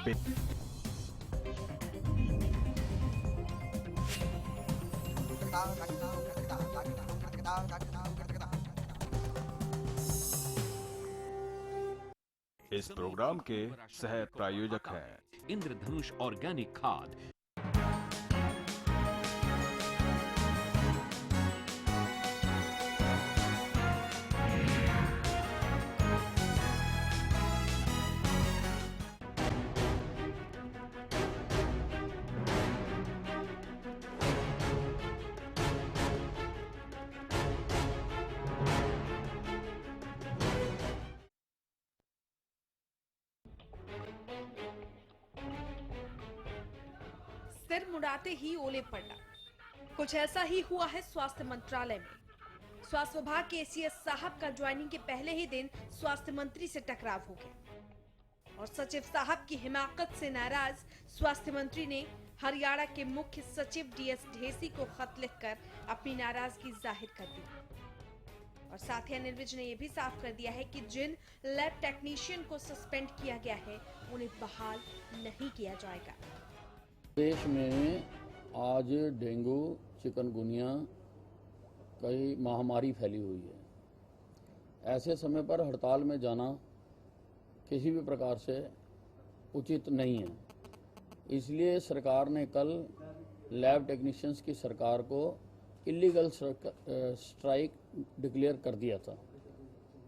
इस प्रोग्राम के सह प्रायोजक हैं इंद्रधनुष ऑर्गेनिक खाद। सिर मुड़ाते ही ओले पड़ना, कुछ ऐसा ही हुआ है स्वास्थ्य मंत्रालय में। स्वास्थ्य विभाग के एसीएस साहब का ज्वाइनिंग के पहले ही दिन स्वास्थ्य मंत्री से टकराव हो गया और सचिव साहब की हिमाकत से नाराज स्वास्थ्य मंत्री ने हरियाणा के मुख्य सचिव डीएस ढेसी को खत लिखकर अपनी नाराजगी जाहिर कर दी। और साथ ही अनिल विज ने यह भी साफ कर दिया है कि जिन लैब टेक्नीशियन को सस्पेंड किया गया है उन्हें बहाल नहीं किया जाएगा। देश में आज डेंगू चिकनगुनिया कई महामारी फैली हुई है। ऐसे समय पर हड़ताल में जाना किसी भी प्रकार से उचित नहीं है। इसलिए सरकार ने कल लैब टेक्नीशियंस की सरकार को इलीगल स्ट्राइक डिक्लेयर कर दिया था।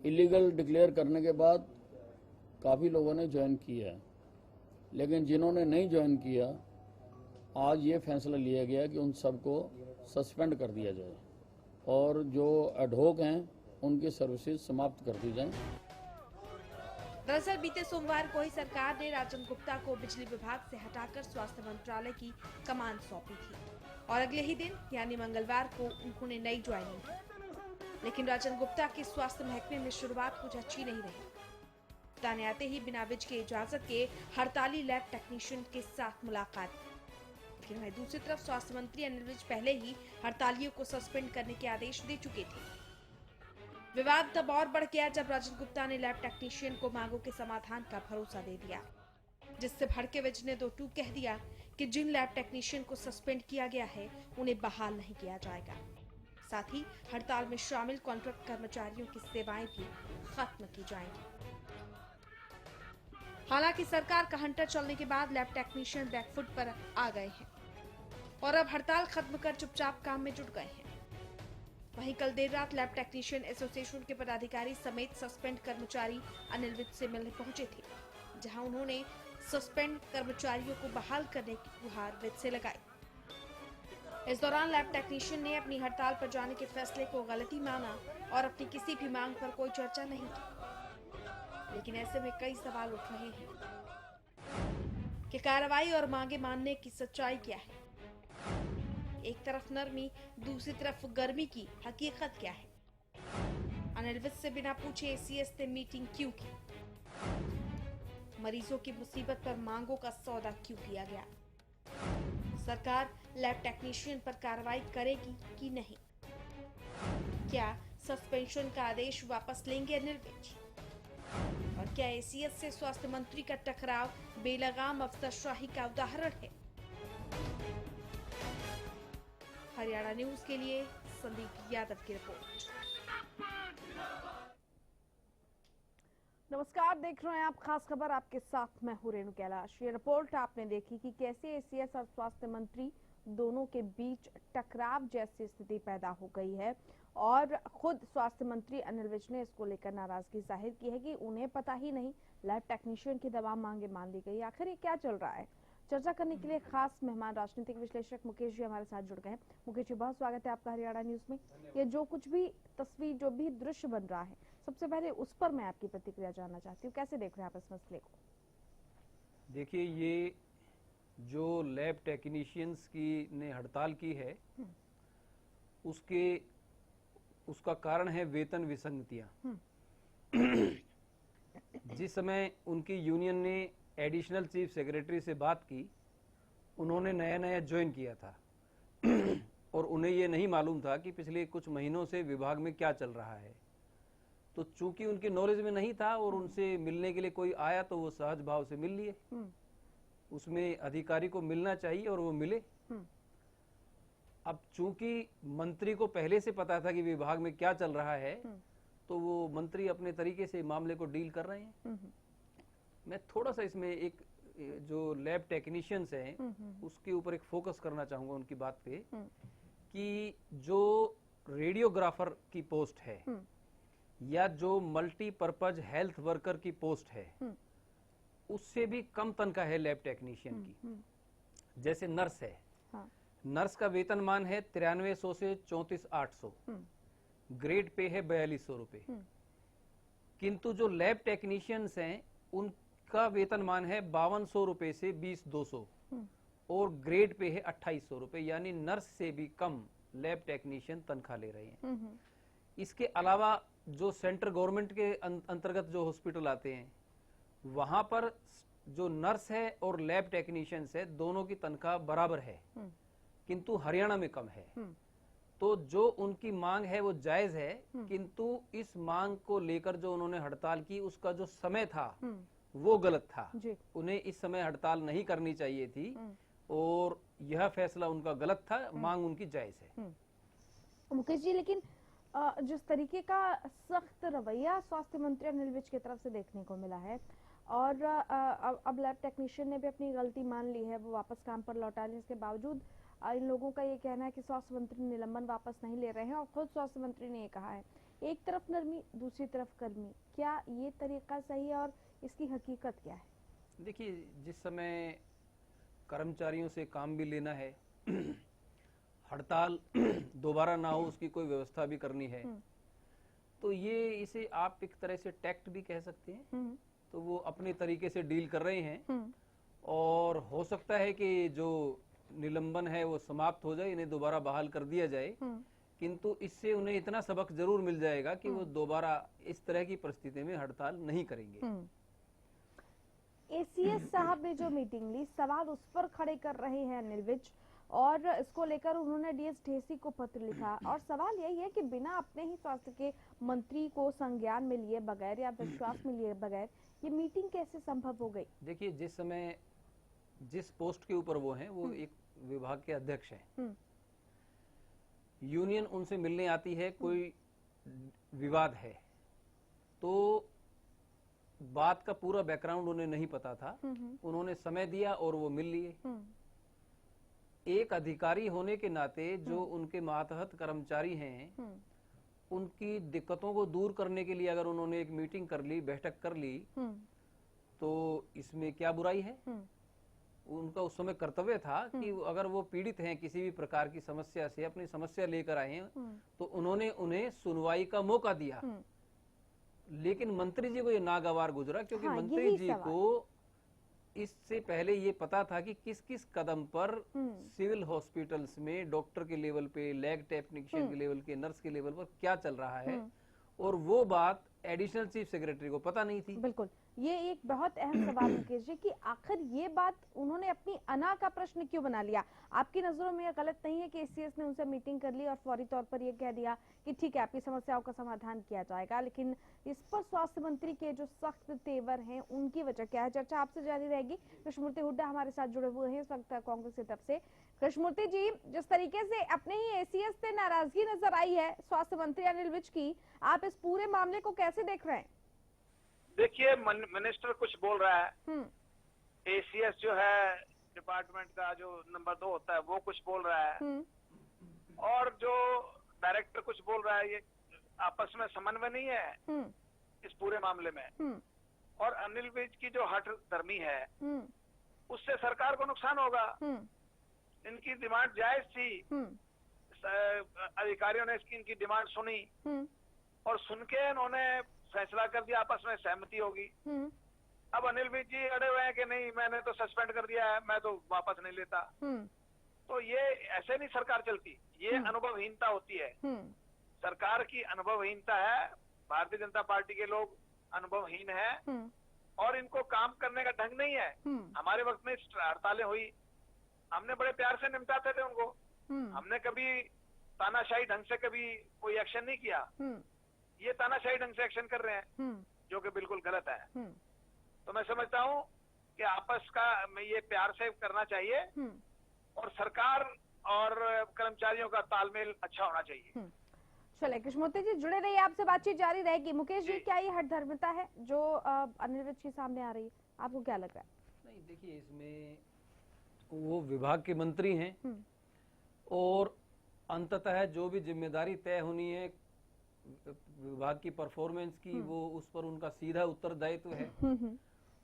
इलीगल डिक्लेयर करने के बाद काफ़ी लोगों ने ज्वाइन किया है, लेकिन जिन्होंने नहीं ज्वाइन किया आज ये फैसला लिया गया कि उन सबको सस्पेंड कर दिया जाए और जो एडहोक हैं उनकी सर्विसेज समाप्त कर दी जाए। दरअसल बीते सोमवार को ही सरकार ने राजन गुप्ता को बिजली विभाग से हटाकर स्वास्थ्य मंत्रालय की कमान सौंपी थी और अगले ही दिन यानी मंगलवार को उन्होंने नई ज्वाइनिंग की। लेकिन राजन गुप्ता की स्वास्थ्य महकमे में शुरुआत कुछ अच्छी नहीं रही। ताने आते ही बिना विज की इजाजत के हड़ताली लैब टेक्नीशियन के साथ मुलाकात की। लेकिन वहीं दूसरी तरफ स्वास्थ्य मंत्री अनिल विज पहले ही हड़तालियों को सस्पेंड करने के आदेश दे चुके थे। विवाद तब और बढ़ गया जब राजन गुप्ता ने लैब टेक्नीशियन को मांगों के समाधान का भरोसा दे दिया, जिससे भड़के विज ने दो टूक कह दिया कि जिन लैब टेक्नीशियन को सस्पेंड किया गया है उन्हें बहाल नहीं किया जाएगा। साथ ही हड़ताल में शामिल कॉन्ट्रैक्ट कर्मचारियों की सेवाएं भी खत्म की जाएंगी। हालांकि सरकार का हंटर चलने के बाद लैब टेक्नीशियन बैकफुट पर आ गए हैं और अब हड़ताल खत्म कर चुपचाप काम में जुट गए हैं। वहीं कल देर रात लैब टेक्नीशियन एसोसिएशन के पदाधिकारी समेत सस्पेंड कर्मचारी अनिल विज से मिलने पहुंचे थे, जहां उन्होंने सस्पेंड कर्मचारियों को बहाल करने की गुहार विज से लगाई। इस दौरान लैब टेक्नीशियन ने अपनी हड़ताल पर जाने के फैसले को गलती माना और अपनी किसी भी मांग पर कोई चर्चा नहीं की। लेकिन ऐसे में कई सवाल उठ रहे हैं कि कार्रवाई और मांगे मानने की सच्चाई क्या है। एक तरफ नरमी, दूसरी तरफ गर्मी की हकीकत क्या है। अनिल विज से बिना पूछे एसीएस ने मीटिंग क्यों की? मरीजों की मुसीबत पर मांगों का सौदा क्यों किया गया? सरकार लैब टेक्नीशियन पर कार्रवाई करेगी कि नहीं? क्या सस्पेंशन का आदेश वापस लेंगे अनिल विज? और क्या एसीएस से स्वास्थ्य मंत्री का टकराव बेलगाम अफसरशाही का उदाहरण है? हरियाणा न्यूज के लिए संदीप यादव की रिपोर्ट। नमस्कार, देख रहे हैं आप खास खबर, आपके साथ मैं हूं रेणु कैलाश। ये रिपोर्ट आपने देखी कि कैसे एसीएस और स्वास्थ्य मंत्री दोनों के बीच टकराव जैसी स्थिति पैदा हो गई है और खुद स्वास्थ्य मंत्री अनिल विज ने इसको लेकर नाराजगी जाहिर की है कि उन्हें पता ही नहीं लैब टेक्नीशियन की तमाम मांगे मान ली गई। आखिर ये क्या चल रहा है? चर्चा करने के लिए खास मेहमान राजनीतिक विश्लेषक मुकेश जी हमारे साथ जुड़ गए हैं। मुकेश जी, बहुत स्वागत है आपका हरियाणा न्यूज में। ये जो कुछ भी तस्वीर, जो भी दृश्य बन रहा है, सबसे पहले उस पर मैं आपकी प्रतिक्रिया जानना चाहती हूँ। कैसे देख रहे हैं आप इस मसले को? देखिए, ये जो लैब टेक्नीशियंस की ने हड़ताल की है उसका कारण है वेतन विसंगतियां। जिस समय उनकी यूनियन ने एडिशनल चीफ सेक्रेटरी से बात की, उन्होंने नया नया ज्वाइन किया था और उन्हें ये नहीं मालूम था कि पिछले कुछ महीनों से विभाग में क्या चल रहा है। तो चूंकि उनकी नॉलेज में नहीं था और उनसे मिलने के लिए कोई आया तो वो सहज भाव से मिल लिए। उसमें अधिकारी को मिलना चाहिए और वो मिले। अब चूंकि मंत्री को पहले से पता था कि विभाग में क्या चल रहा है, तो वो मंत्री अपने तरीके से मामले को डील कर रहे हैं। मैं थोड़ा सा इसमें एक जो लैब टेक्नीशियंस हैं उसके ऊपर एक फोकस करना चाहूंगा उनकी बात पे, कि जो रेडियोग्राफर की पोस्ट है या जो मल्टीपर्पज हेल्थ वर्कर की पोस्ट है, उससे भी कम तनख्वाह है लैब टेक्नीशियन की। जैसे नर्स है, नर्स का वेतनमान है 9300 से 34,800, ग्रेड पे है 4200 रुपए। किंतु जो लैब टेक्नीशियंस हैं उनका वेतनमान है 5200 रुपए से 20,200 और ग्रेड पे है 2800 रुपए, यानी नर्स से भी कम लैब टेक्नीशियन तनख्वाह ले रहे हैं। इसके अलावा जो सेंट्रल गवर्नमेंट के अंतर्गत जो हॉस्पिटल आते हैं, वहां पर जो नर्स है और लैब टेक्नीशियंस है, दोनों की तनख्वाह बराबर है, किंतु हरियाणा में कम है। तो जो उनकी मांग है वो जायज है, किंतु इस मांग को लेकर जो उन्होंने हड़ताल की, उसका जो समय था वो गलत था। उन्हें इस समय हड़ताल नहीं करनी चाहिए थी और यह फैसला उनका गलत था। मांग उनकी जायज है। मुकेश जी, लेकिन जिस तरीके का सख्त रवैया स्वास्थ्य मंत्री अनिल विज की तरफ से देखने को मिला है, और अब लैब टेक्नीशियन ने भी अपनी गलती मान ली है, वो वापस काम पर लौटा लें, इसके बावजूद इन लोगों का ये कहना है कि स्वास्थ्य मंत्री निलंबन वापस नहीं ले रहे हैं, और खुद स्वास्थ्य मंत्री ने ये कहा है, एक तरफ नरमी दूसरी तरफ कर्मी। क्या ये तरीका सही है और इसकी हकीकत क्या है? देखिए, जिस समय कर्मचारियों से काम भी लेना है, हड़ताल दोबारा ना हो उसकी कोई व्यवस्था भी करनी है, तो ये इसे आप एक तरह से टैक्ट भी कह सकते हैं। तो वो अपने तरीके से डील कर रहे हैं और हो सकता है कि जो निलंबन है वो समाप्त हो जाए, इन्हें दोबारा बहाल कर दिया जाए, किंतु इससे उन्हें इतना सबक जरूर मिल जाएगा कि वो दोबारा इस तरह की परिस्थिति में हड़ताल नहीं करेंगे। एसीएस साहब ने जो मीटिंग ली, सवाल उस पर खड़े कर रहे हैं अनिल विज, और इसको लेकर उन्होंने डीएस ढेसी को पत्र लिखा, और सवाल यही है कि बिना अपने ही स्वास्थ्य के मंत्री को संज्ञान में लिए बगैर या विश्वास में लिए बगैर ये मीटिंग कैसे संभव हो गई? देखिए, जिस समय जिस पोस्ट के ऊपर वो हैं, वो एक विभाग के अध्यक्ष हैं, यूनियन उनसे मिलने आती है, कोई विवाद है, तो बात का पूरा बैकग्राउंड उन्हें नहीं पता था, उन्होंने समय दिया और वो मिल लिए। एक अधिकारी होने के नाते जो उनके मातहत कर्मचारी हैं, उनकी दिक्कतों को दूर करने के लिए अगर उन्होंने एक मीटिंग कर ली, बैठक कर ली, तो इसमें क्या बुराई है? उनका उस समय कर्तव्य था कि अगर वो पीड़ित हैं किसी भी प्रकार की समस्या से, अपनी समस्या लेकर आए हैं, तो उन्होंने उन्हें सुनवाई का मौका दिया। लेकिन मंत्री जी को ये नागवार गुजरा, क्योंकि मंत्री जी को इससे पहले ये पता था कि किस किस कदम पर सिविल हॉस्पिटल्स में डॉक्टर के लेवल पे, लैब टेक्नीशियन के लेवल के, नर्स के लेवल पर क्या चल रहा है, और वो बात एडिशनल चीफ सेक्रेटरी को पता नहीं थी। बिल्कुल, ये एक बहुत अहम सवाल मुकेश जी कि आखिर ये बात उन्होंने अपनी अना का प्रश्न क्यों बना लिया? आपकी नजरों में यह गलत नहीं है कि एसीएस ने उनसे मीटिंग कर ली और फौरी तौर पर यह कह दिया कि ठीक है, आपकी समस्याओं का समाधान किया जाएगा, लेकिन इस पर स्वास्थ्य मंत्री के जो सख्त तेवर हैं उनकी वजह क्या है? चर्चा आपसे जारी रहेगी। कृष्णमूर्ति हुड्डा हमारे साथ जुड़े हुए हैं इस वक्त कांग्रेस की तरफ से। कृष्णमूर्ति जी, जिस तरीके से अपने ही एसीएस से नाराजगी नजर आई है स्वास्थ्य मंत्री अनिल विज की, आप इस पूरे मामले को कैसे देख रहे हैं? देखिए, मिनिस्टर कुछ बोल रहा है, एसीएस जो है डिपार्टमेंट का जो नंबर 2 होता है वो कुछ बोल रहा है, और जो डायरेक्टर कुछ बोल रहा है। ये आपस में समन्वय नहीं है इस पूरे मामले में। और अनिल विज की जो हठ धर्मी है, उससे सरकार को नुकसान होगा। इनकी डिमांड जायज थी, अधिकारियों ने इनकी डिमांड सुनी और सुन के उन्होंने फैसला कर दिया, आपस में सहमति होगी। अब अनिल विज जी अड़े हुए हैं कि नहीं, मैंने तो सस्पेंड कर दिया है, मैं तो वापस नहीं लेता। तो ये ऐसे नहीं सरकार चलती, ये अनुभवहीनता होती है। सरकार की अनुभवहीनता है, भारतीय जनता पार्टी के लोग अनुभवहीन है और इनको काम करने का ढंग नहीं है। हमारे वक्त में हड़तालें हुई, हमने बड़े प्यार से निपटाते थे उनको, हमने कभी तानाशाही ढंग से कभी कोई एक्शन नहीं किया। ये तानाशाही ढंग से एक्शन कर रहे हैं, जो कि बिल्कुल गलत है। तो मैं समझता हूँ कि आपस का में ये प्यार से करना चाहिए और सरकार और कर्मचारियों का तालमेल अच्छा होना चाहिए। चलिए कृष्णमूर्ति जी जुड़े रहिए, आपसे बातचीत जारी रहेगी। मुकेश जी, क्या ये हठधर्मिता है जो अनिल विज के सामने आ रही है, आपको क्या लग रहा है? नहीं, देखिए इसमें वो विभाग के मंत्री हैं और अंततः जो भी जिम्मेदारी तय होनी है विभाग की परफॉर्मेंस की, वो उस पर उनका सीधा उत्तरदायित्व है।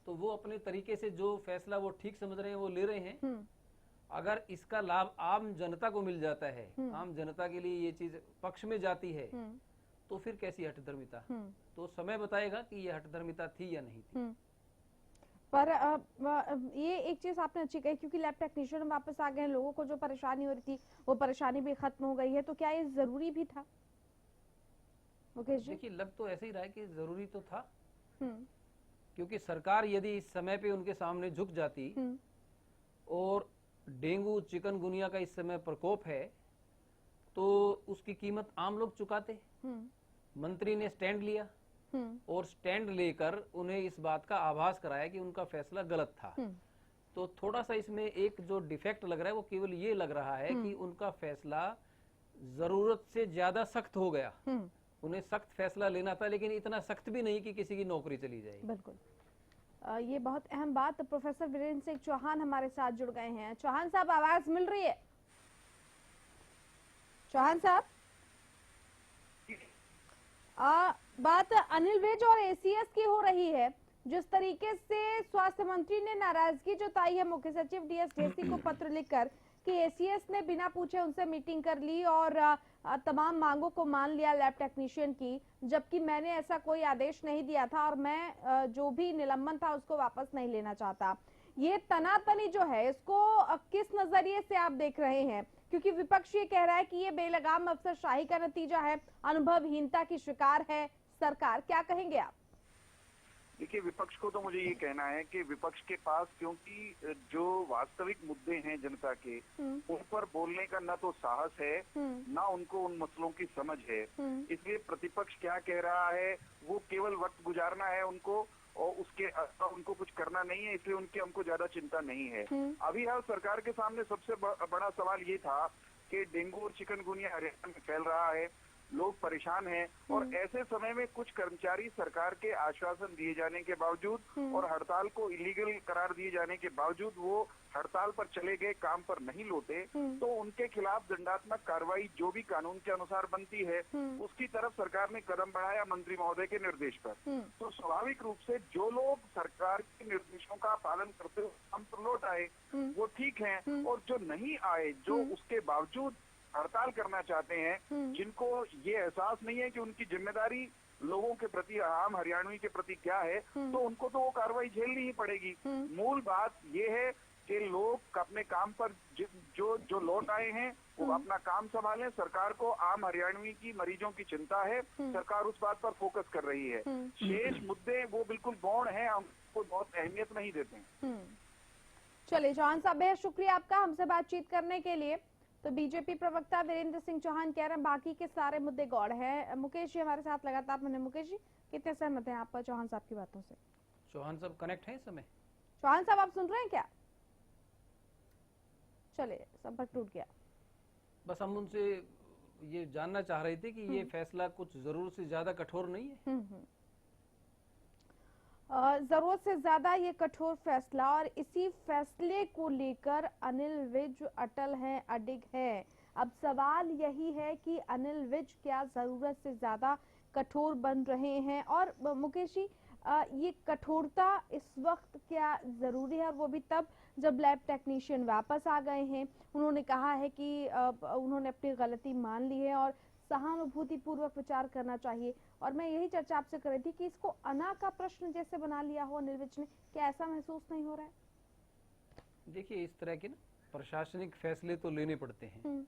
तो वो अपने तरीके से जो फैसला वो ठीक समझ रहे हैं वो ले रहे हैं। अगर इसका लाभ आम जनता को मिल जाता है, आम जनता के लिए ये चीज पक्ष में जाती है, तो फिर कैसी हठधर्मिता? तो समय बताएगा कि ये हठधर्मिता थी या नहीं थी। पर ये एक चीज आपने अच्छी कही, क्योंकि लैब टेक्नीशियन वापस आ गए हैं, लोगों को जो परेशानी हो रही थी वो परेशानी भी खत्म हो गई है, तो क्या ये जरूरी भी था? मुकेश जी, देखिए लग तो ऐसे ही रहा है कि जरूरी तो था, क्योंकि सरकार यदि इस समय पे उनके सामने झुक जाती और डेंगू चिकनगुनिया का इस समय प्रकोप है तो उसकी कीमत आम लोग चुकाते। मंत्री ने स्टैंड लिया और स्टैंड लेकर उन्हें इस बात का आभास कराया कि उनका फैसला गलत था। तो थोड़ा सा इसमें एक जो डिफेक्ट लग रहा है वो केवल ये लग रहा है कि उनका फैसला जरूरत से ज्यादा सख्त हो गया। उन्हें सख्त फैसला लेना था, लेकिन इतना सख्त भी नहीं कि किसी की नौकरी चली जाए। बिल्कुल, ये बहुत अहम बात। प्रोफेसर वीरेंद्र सिंह चौहान हमारे साथ जुड़ गए हैं। चौहान साहब, आवाज मिल रही है? चौहान साहब, बात अनिल विज और एसीएस की हो रही है। जिस तरीके से स्वास्थ्य मंत्री ने नाराजगी जताई है मुख्य सचिव डीएस ढेसी को पत्र लिखकर कि एसीएस ने बिना पूछे उनसे मीटिंग कर ली और तमाम मांगों को मान लिया लैब टेक्नीशियन की, जबकि मैंने ऐसा कोई आदेश नहीं दिया था और मैं जो भी निलंबन था उसको वापस नहीं लेना चाहता। ये तनातनी जो है इसको किस नजरिए से आप देख रहे हैं? क्योंकि विपक्ष ये कह रहा है कि ये बेलगाम अफसरशाही का नतीजा है, अनुभवहीनता की शिकार है सरकार, क्या कहेंगे आप? देखिए, विपक्ष को तो मुझे ये कहना है कि विपक्ष के पास क्योंकि जो वास्तविक मुद्दे हैं जनता के, उन पर बोलने का न तो साहस है न उनको उन मसलों की समझ है। इसलिए प्रतिपक्ष क्या कह रहा है वो केवल वक्त गुजारना है उनको, और उसके उनको कुछ करना नहीं है, इसलिए उनकी हमको ज्यादा चिंता नहीं है। अभी हाल सरकार के सामने सबसे बड़ा सवाल ये था कि डेंगू और चिकनगुनिया हरियाणा में फैल रहा है, लोग परेशान हैं, और ऐसे समय में कुछ कर्मचारी सरकार के आश्वासन दिए जाने के बावजूद और हड़ताल को इलीगल करार दिए जाने के बावजूद वो हड़ताल पर चले गए, काम पर नहीं लौटे, तो उनके खिलाफ दंडात्मक कार्रवाई जो भी कानून के अनुसार बनती है उसकी तरफ सरकार ने कदम बढ़ाया मंत्री महोदय के निर्देश पर। तो स्वाभाविक रूप से जो लोग सरकार के निर्देशों का पालन करते हुए काम पर लौट आए वो ठीक है, और जो नहीं आए, जो उसके बावजूद हड़ताल करना चाहते हैं, जिनको ये एहसास नहीं है कि उनकी जिम्मेदारी लोगों के प्रति, आम हरियाणवी के प्रति क्या है, तो उनको तो वो कार्रवाई झेलनी ही पड़ेगी। मूल बात ये है कि लोग अपने काम पर जो लौट आए हैं वो अपना काम संभालें। सरकार को आम हरियाणवी की मरीजों की चिंता है, सरकार उस बात पर फोकस कर रही है। शेष मुद्दे वो बिल्कुल गौण हैं, हमको बहुत अहमियत नहीं देते हैं। चलिए चौहान साहब, बेहद शुक्रिया आपका हमसे बातचीत करने के लिए। तो बीजेपी प्रवक्ता वीरेंद्र सिंह चौहान कह रहे हैं बाकी के सारे मुद्दे गौड़ हैं। मुकेश जी हमारे साथ लगातार बने। मुकेश जी, कितने सहमत हैं आप चौहान साहब की बातों से? चौहान साहब कनेक्ट है इस समय? चौहान साहब, आप सुन रहे हैं क्या? चलिए, संपर्क टूट गया। बस हम उनसे ये जानना चाह रहे थे कि ये फैसला कुछ जरूरत से ज्यादा कठोर नहीं है? जरूरत से ज्यादा ये कठोर फैसला, और इसी फैसले को लेकर अनिल विज अटल हैं, अडिग हैं। अब सवाल यही है कि अनिल विज क्या जरूरत से ज्यादा कठोर बन रहे हैं? और मुकेश जी, ये कठोरता इस वक्त क्या जरूरी है, और वो भी तब जब लैब टेक्नीशियन वापस आ गए हैं। उन्होंने कहा है कि उन्होंने अपनी गलती मान ली है और सहानुभूति पूर्वक विचार करना चाहिए। और मैं यही चर्चा आपसे कर रही थी कि इसको अना का प्रश्न जैसे बना लिया हो अनिल विज ने, क्या ऐसा महसूस नहीं हो रहा है? देखिए, इस तरह के ना प्रशासनिक फैसले तो लेने पड़ते हैं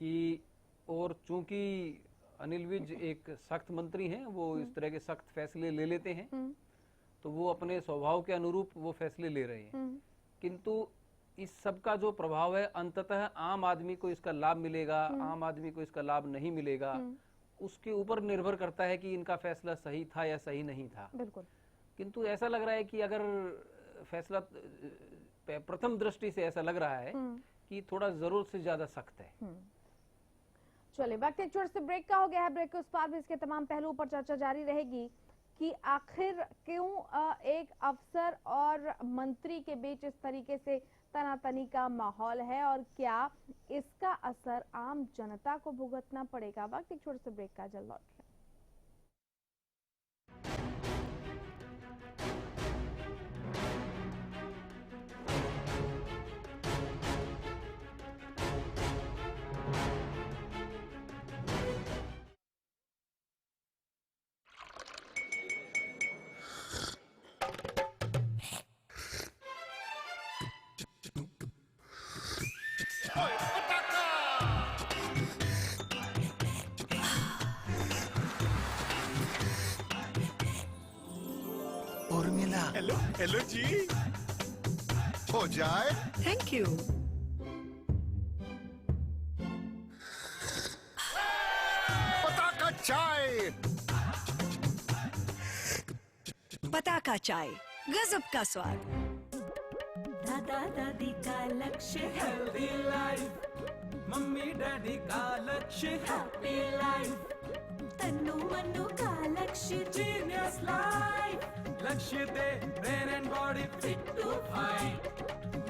कि, और चूंकि अनिल विज एक सख्त मंत्री हैं, वो इस तरह के सख्त फैसले ले लेते हैं, तो वो अपने स्वभाव के अनुरूप वो फैसले ले रहे हैं। किंतु इस सब का जो प्रभाव है अंततः आम आदमी को इसका लाभ मिलेगा, आम आदमी को इसका लाभ नहीं मिलेगा, उसके ऊपर निर्भर करता है कि इनका फैसला सही था या सही नहीं था। बिल्कुल। किंतु ऐसा लग रहा है कि अगर फैसला प्रथम दृष्टि से ऐसा लग रहा है कि थोड़ा जरूरत से ज्यादा सख्त है। चलिए, वक्त एक छोटे से ब्रेक का हो गया है। ब्रेक के उस पार भी इसके तमाम पहलुओं पर चर्चा जारी रहेगी कि आखिर क्यों एक अफसर और मंत्री के बीच इस तरीके से तनातनी का माहौल है और क्या इसका असर आम जनता को भुगतना पड़ेगा। वक्त एक छोटे से ब्रेक का, जल्द लौट रहे हैं। उर्मिला, हेलो हेलो जी, हो जाए। Thank you. पताका चाय, पताका चाय, गजब का स्वाद। दादा दादी का लक्ष्य हेल्दी लाइफ, मम्मी डैडी का लक्ष्य हैप्पी लाइफ, तन्नू मन्नू का लक्ष्य जीनियस लाइफ, लक्ष्य दे brain and body fit to fight,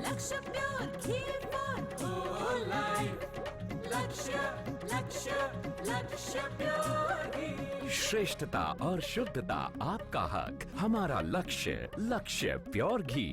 Lakshya pure ghee for whole life, Lakshya Lakshya लक्ष्य प्योर घी। श्रेष्ठता और शुद्धता आपका हक, हमारा लक्ष्य, लक्ष्य प्योर घी।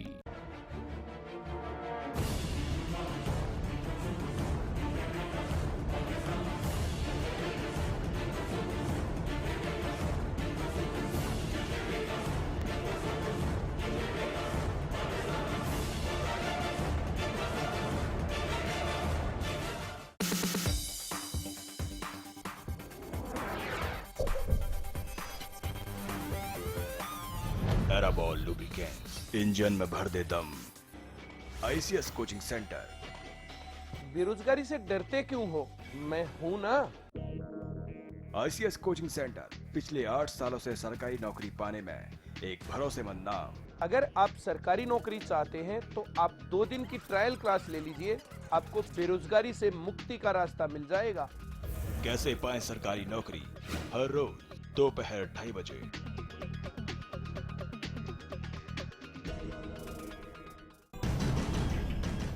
एराबॉल लुब्रिकेंट्स, इंजन में भर दे दम। ICS coaching centre. बेरोजगारी से डरते क्यों हो? मैं हूं ना। ICS कोचिंग सेंटर पिछले 8 सालों से सरकारी नौकरी पाने में एक भरोसेमंद नाम। अगर आप सरकारी नौकरी चाहते हैं तो आप 2 दिन की ट्रायल क्लास ले लीजिए, आपको बेरोजगारी से मुक्ति का रास्ता मिल जाएगा। कैसे पाएं सरकारी नौकरी? हर रोज दोपहर 2:30 बजे।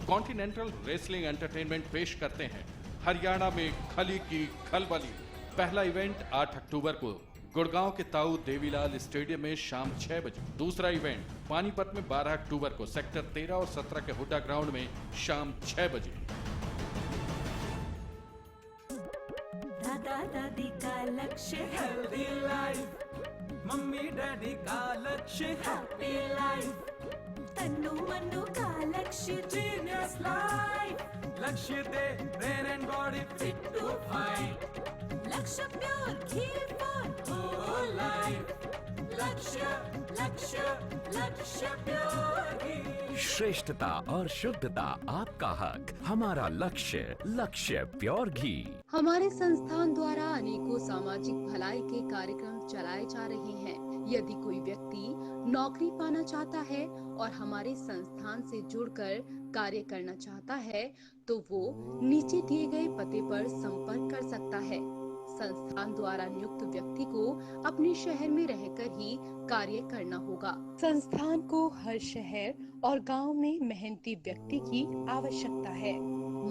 कॉन्टिनेंटल रेसलिंग एंटरटेनमेंट पेश करते हैं हरियाणा में खली की खलबली। पहला इवेंट 8 अक्टूबर को गुड़गांव के ताऊ देवीलाल स्टेडियम में शाम 6 बजे। दूसरा इवेंट पानीपत में 12 अक्टूबर को सेक्टर 13 और 17 के हुड्डा ग्राउंड में शाम 6 बजे। दादा दादी का लक्ष्य हेल्दी लाइफ, मम्मी डैडी का लक्ष्य हैप्पी लाइफ, तन्नू मन्नू का लक्ष्य जीनियस लाइफ, लक्ष्य दे brain and body fit to fight, Lakshya pure ghee for whole life, Lakshya Lakshya लक्ष्य प्योर घी। श्रेष्ठता और शुद्धता आपका हक, हमारा लक्ष्य, लक्ष्य प्योर घी। हमारे संस्थान द्वारा अनेकों सामाजिक भलाई के कार्यक्रम चलाए जा रहे हैं। यदि कोई व्यक्ति नौकरी पाना चाहता है और हमारे संस्थान से जुड़कर कार्य करना चाहता है तो वो नीचे दिए गए पते पर संपर्क कर सकता है। संस्थान द्वारा नियुक्त व्यक्ति को अपने शहर में रहकर ही कार्य करना होगा। संस्थान को हर शहर और गांव में मेहनती व्यक्ति की आवश्यकता है।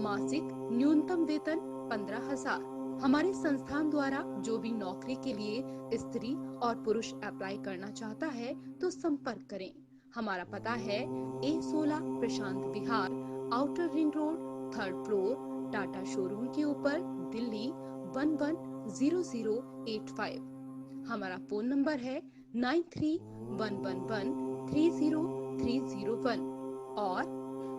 मासिक न्यूनतम वेतन 15,000। हमारे संस्थान द्वारा जो भी नौकरी के लिए स्त्री और पुरुष अप्लाई करना चाहता है तो संपर्क करें। हमारा पता है A16 Prashant Vihar, outer ring road, 3rd floor, Tata showroom के ऊपर, दिल्ली 110085। हमारा फोन नंबर है 9311130301 और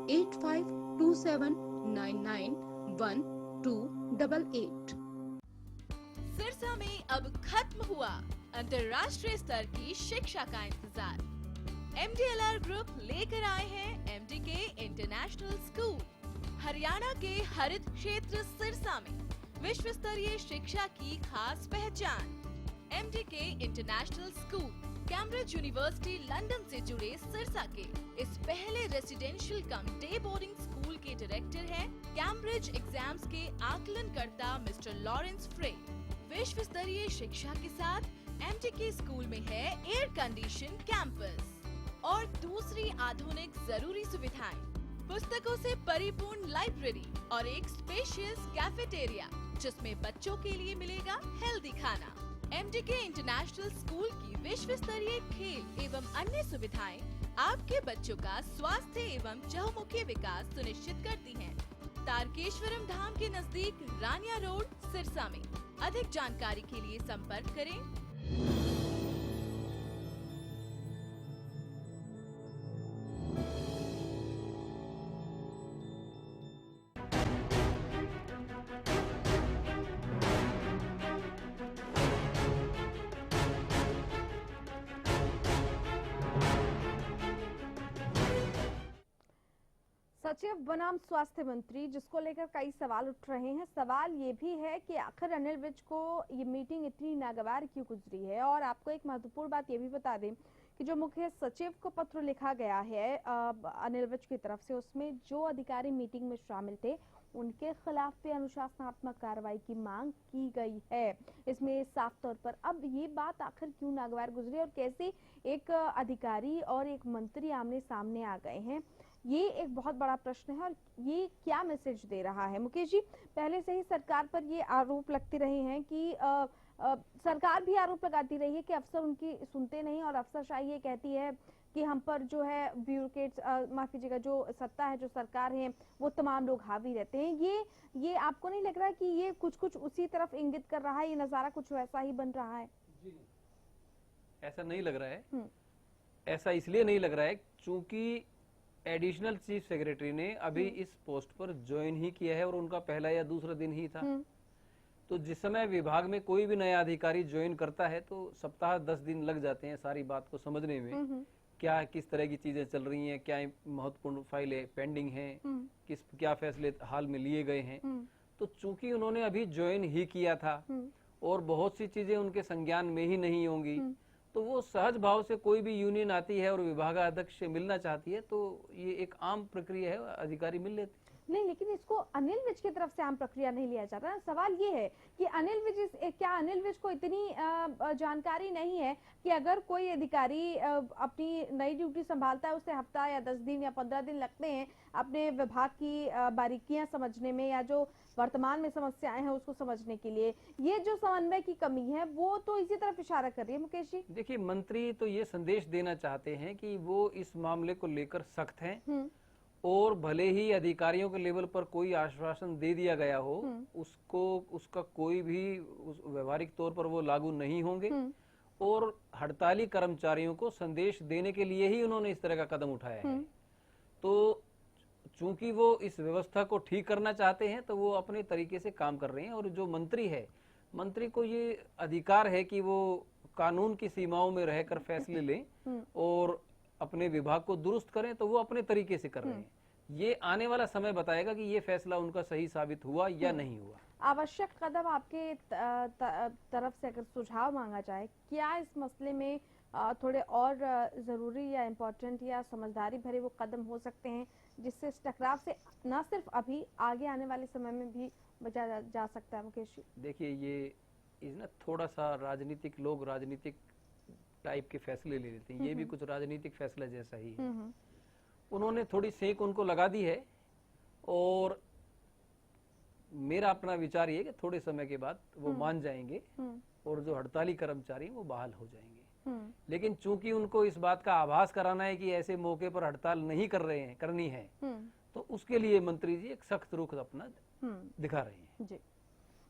8527991288। सिरसा में अब खत्म हुआ अंतर्राष्ट्रीय स्तर की शिक्षा का इंतजार। MDLR ग्रुप लेकर आए हैं MDK इंटरनेशनल स्कूल। हरियाणा के हरित क्षेत्र सिरसा में विश्व स्तरीय शिक्षा की खास पहचान। MDK international school Cambridge university London से जुड़े सिरसा के इस पहले रेसिडेंशियल कम डे बोर्डिंग स्कूल के डायरेक्टर हैं कैम्ब्रिज एग्जाम्स के आकलनकर्ता मिस्टर लॉरेंस फ्रे। विश्व स्तरीय शिक्षा के साथ एमटीके स्कूल में है एयर कंडीशन कैंपस और दूसरी आधुनिक जरूरी सुविधाएं, पुस्तकों से परिपूर्ण लाइब्रेरी और एक स्पेशियस कैफेटेरिया जिसमें बच्चों के लिए मिलेगा हेल्दी खाना। एमटीके इंटरनेशनल स्कूल की विश्व स्तरीय खेल एवं अन्य सुविधाएं आपके बच्चों का स्वास्थ्य एवं चहुमुखी विकास सुनिश्चित करती हैं। तारकेश्वरम धाम के नजदीक रानिया रोड, सिरसा में। अधिक जानकारी के लिए संपर्क करें। सचिव बनाम स्वास्थ्य मंत्री, जिसको लेकर कई सवाल उठ रहे हैं। सवाल ये भी है कि आखिर अनिल विज को ये मीटिंग इतनी नागवार क्यों गुजरी है। और आपको एक महत्वपूर्ण बात ये भी बता दें कि जो मुख्य सचिव को पत्र लिखा गया है अनिल विज की तरफ से, उसमें जो अधिकारी मीटिंग में शामिल थे उनके खिलाफ भी अनुशासनात्मक कार्रवाई की मांग की गई है। इसमें साफ तौर पर अब ये बात आखिर क्यों नागवार गुजरी और कैसे एक अधिकारी और एक मंत्री आमने सामने आ गए हैं, ये एक बहुत बड़ा प्रश्न है। और ये क्या मैसेज दे रहा है? मुकेश जी, पहले से ही सरकार पर ये आरोप लगते रहे हैं कि सरकार भी आरोप लगाती रही है कि अफसर उनकी सुनते नहीं और अफसरशाही ये कहती है कि हम पर जो है ब्यूरोक्रेट्स, माफ कीजिएगा, जो सत्ता है, जो सरकार है, वो तमाम लोग हावी रहते हैं। ये आपको नहीं लग रहा कि ये कुछ उसी तरफ इंगित कर रहा है, ये नजारा कुछ वैसा ही बन रहा है? जी, ऐसा नहीं लग रहा है। ऐसा इसलिए नहीं लग रहा है क्योंकि एडिशनल चीफ सेक्रेटरी ने अभी इस पोस्ट पर ज्वाइन ही किया है और उनका पहला या दूसरा दिन ही था। तो जिस समय विभाग में कोई भी नया अधिकारी ज्वाइन करता है तो सप्ताह 10 दिन लग जाते हैं सारी बात को समझने में, क्या किस तरह की चीजें चल रही हैं, क्या महत्वपूर्ण फाइलें पेंडिंग हैं, क्या फैसले हाल में लिए गए हैं। तो चूंकि उन्होंने अभी ज्वाइन ही किया था और बहुत सी चीजें उनके संज्ञान में ही नहीं होंगी, तो वो सहज भाव से कोई भी यूनियन आती है और विभागाध्यक्ष से मिलना चाहती है तो ये एक आम प्रक्रिया है, अधिकारी मिल लेते। नहीं, लेकिन इसको अनिल विज की तरफ से आम प्रक्रिया नहीं लिया जा रहा। सवाल ये है कि क्या अनिल विज को इतनी जानकारी नहीं है कि अगर कोई अधिकारी अपनी नई ड्यूटी संभालता है, उसे हफ्ता या 10 दिन या 15 दिन लगते हैं अपने विभाग की बारीकियां समझने में या जो वर्तमान में समस्याएं हैं उसको समझने के लिए। ये जो समन्वय की कमी है वो तो इसी तरफ इशारा कर रही है। मुकेश जी, देखिए, मंत्री तो ये संदेश देना चाहते हैं कि वो इस मामले को लेकर सख्त हैं और भले ही अधिकारियों के लेवल पर कोई आश्वासन दे दिया गया हो, उसका कोई भी व्यवहारिक तौर पर वो लागू नहीं होंगे और हड़ताली कर्मचारियों को संदेश देने के लिए ही उन्होंने इस तरह का कदम उठाया है। तो चूंकि वो इस व्यवस्था को ठीक करना चाहते हैं तो वो अपने तरीके से काम कर रहे हैं। और जो मंत्री है, मंत्री को ये अधिकार है कि वो कानून की सीमाओं में रहकर फैसले लें और अपने विभाग को दुरुस्त करें, तो वो अपने तरीके से कर रहे हैं। ये आने वाला समय बताएगा कि ये फैसला उनका सही साबित हुआ या नहीं हुआ। आवश्यक कदम आपके तरफ से अगर सुझाव मांगा जाए, क्या इस मसले में थोड़े और जरूरी या इम्पोर्टेंट या समझदारी भरे वो कदम हो सकते हैं जिससे इस टकराव से न सिर्फ अभी, आगे आने वाले समय में भी बचा जा सकता है? मुकेश जी, देखिए, ये ना थोड़ा सा राजनीतिक लोग राजनीतिक टाइप के फैसले ले लेते हैं, ये भी कुछ राजनीतिक फैसला जैसा ही है। उन्होंने थोड़ी सेक उनको लगा दी है और मेरा अपना विचार ये कि थोड़े समय के बाद वो मान जाएंगे और जो हड़ताली कर्मचारी वो बहाल हो जाएंगे। लेकिन चूंकि उनको इस बात का आभास कराना है कि ऐसे मौके पर हड़ताल नहीं करनी है, तो उसके लिए मंत्री जी एक सख्त रुख अपना दिखा रहे हैं। जी,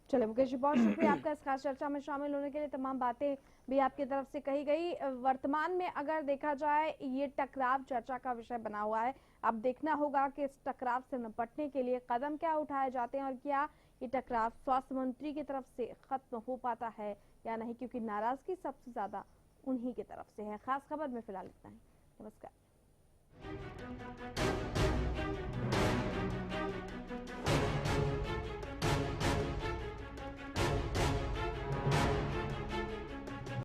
चलिए मुकेश जी, बहुत शुक्रिया आपका इस खास चर्चा में शामिल होने के लिए। तमाम बातें भी आपकी तरफ से कही गई। वर्तमान में अगर देखा जाए, ये टकराव चर्चा का विषय बना हुआ है। अब देखना होगा कि इस टकराव से निपटने के लिए कदम क्या उठाए जाते हैं और क्या ये टकराव स्वास्थ्य मंत्री की तरफ से खत्म हो पाता है या नहीं, क्योंकि नाराजगी सबसे ज्यादा उन्हीं की तरफ से है। खास खबर में फिलहाल इतना ही। नमस्कार।